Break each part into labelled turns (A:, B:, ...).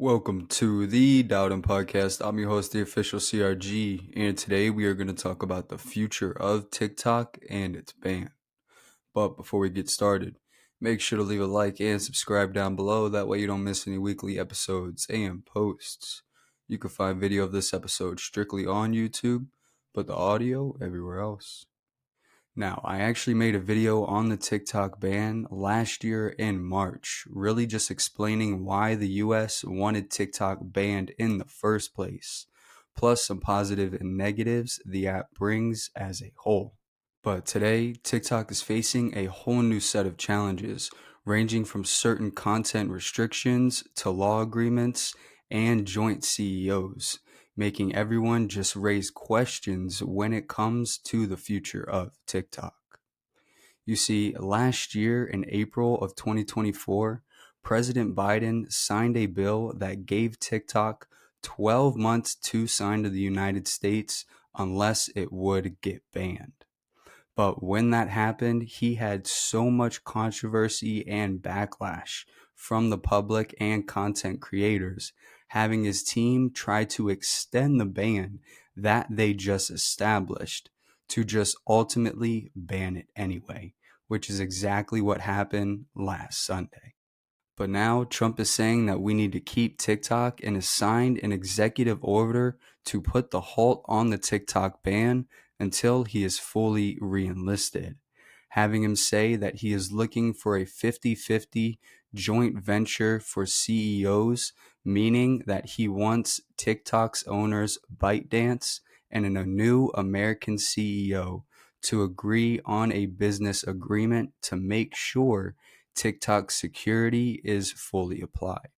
A: Welcome to the Dowden Podcast. I'm your host, the official CRG, and today we are going to talk about the future of TikTok and its ban. But before we get started, make sure to leave a like and subscribe down below. That way you don't miss any weekly episodes and posts. You can find video of this episode strictly on YouTube, but the audio everywhere else. Now, I actually made a video on the TikTok ban last year in March, really just explaining why the US wanted TikTok banned in the first place, plus some positive and negatives the app brings as a whole. But today, TikTok is facing a whole new set of challenges, ranging from certain content restrictions to law agreements and joint CEOs, making everyone just raise questions when it comes to the future of TikTok. You see, last year in April of 2024, President Biden signed a bill that gave TikTok 12 months to sign to the United States unless it would get banned. But when that happened, he had so much controversy and backlash from the public and content creators, having his team try to extend the ban that they just established to just ultimately ban it anyway, which is exactly what happened last Sunday. But now Trump is saying that we need to keep TikTok and has signed an executive order to put the halt on the TikTok ban until he is fully re-enlisted, having him say that he is looking for a 50-50 joint venture for CEOs, meaning that he wants TikTok's owners ByteDance and a new American CEO to agree on a business agreement to make sure TikTok's security is fully applied.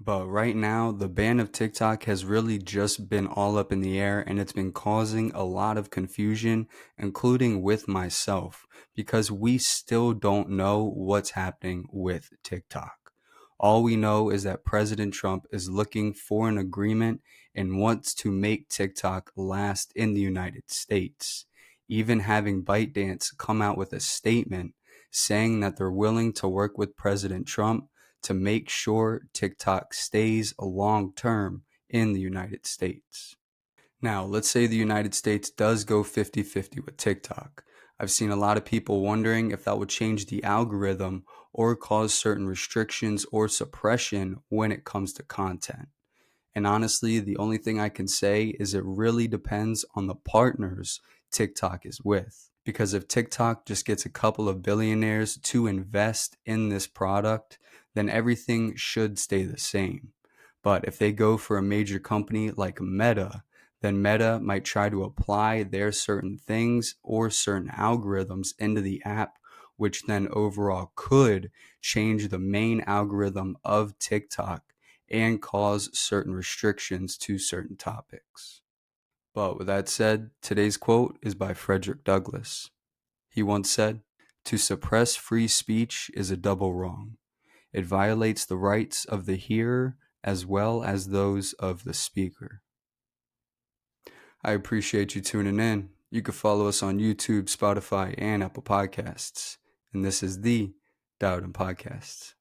A: But right now, the ban of TikTok has really just been all up in the air and it's been causing a lot of confusion, including with myself, because we still don't know what's happening with TikTok. All we know is that President Trump is looking for an agreement and wants to make TikTok last in the United States, even having ByteDance come out with a statement saying that they're willing to work with President Trump to make sure TikTok stays long term in the United States. Now, let's say the United States does go 50-50 with TikTok. I've seen a lot of people wondering if that would change the algorithm or cause certain restrictions or suppression when it comes to content. And honestly, the only thing I can say is it really depends on the partners TikTok is with. Because if TikTok just gets a couple of billionaires to invest in this product, then everything should stay the same. But if they go for a major company like Meta, then Meta might try to apply their certain things or certain algorithms into the app, which then overall could change the main algorithm of TikTok and cause certain restrictions to certain topics. But with that said, today's quote is by Frederick Douglass. He once said, "To suppress free speech is a double wrong. It violates the rights of the hearer as well as those of the speaker." I appreciate you tuning in. You can follow us on YouTube, Spotify, and Apple Podcasts. And this is the Dowden Podcasts.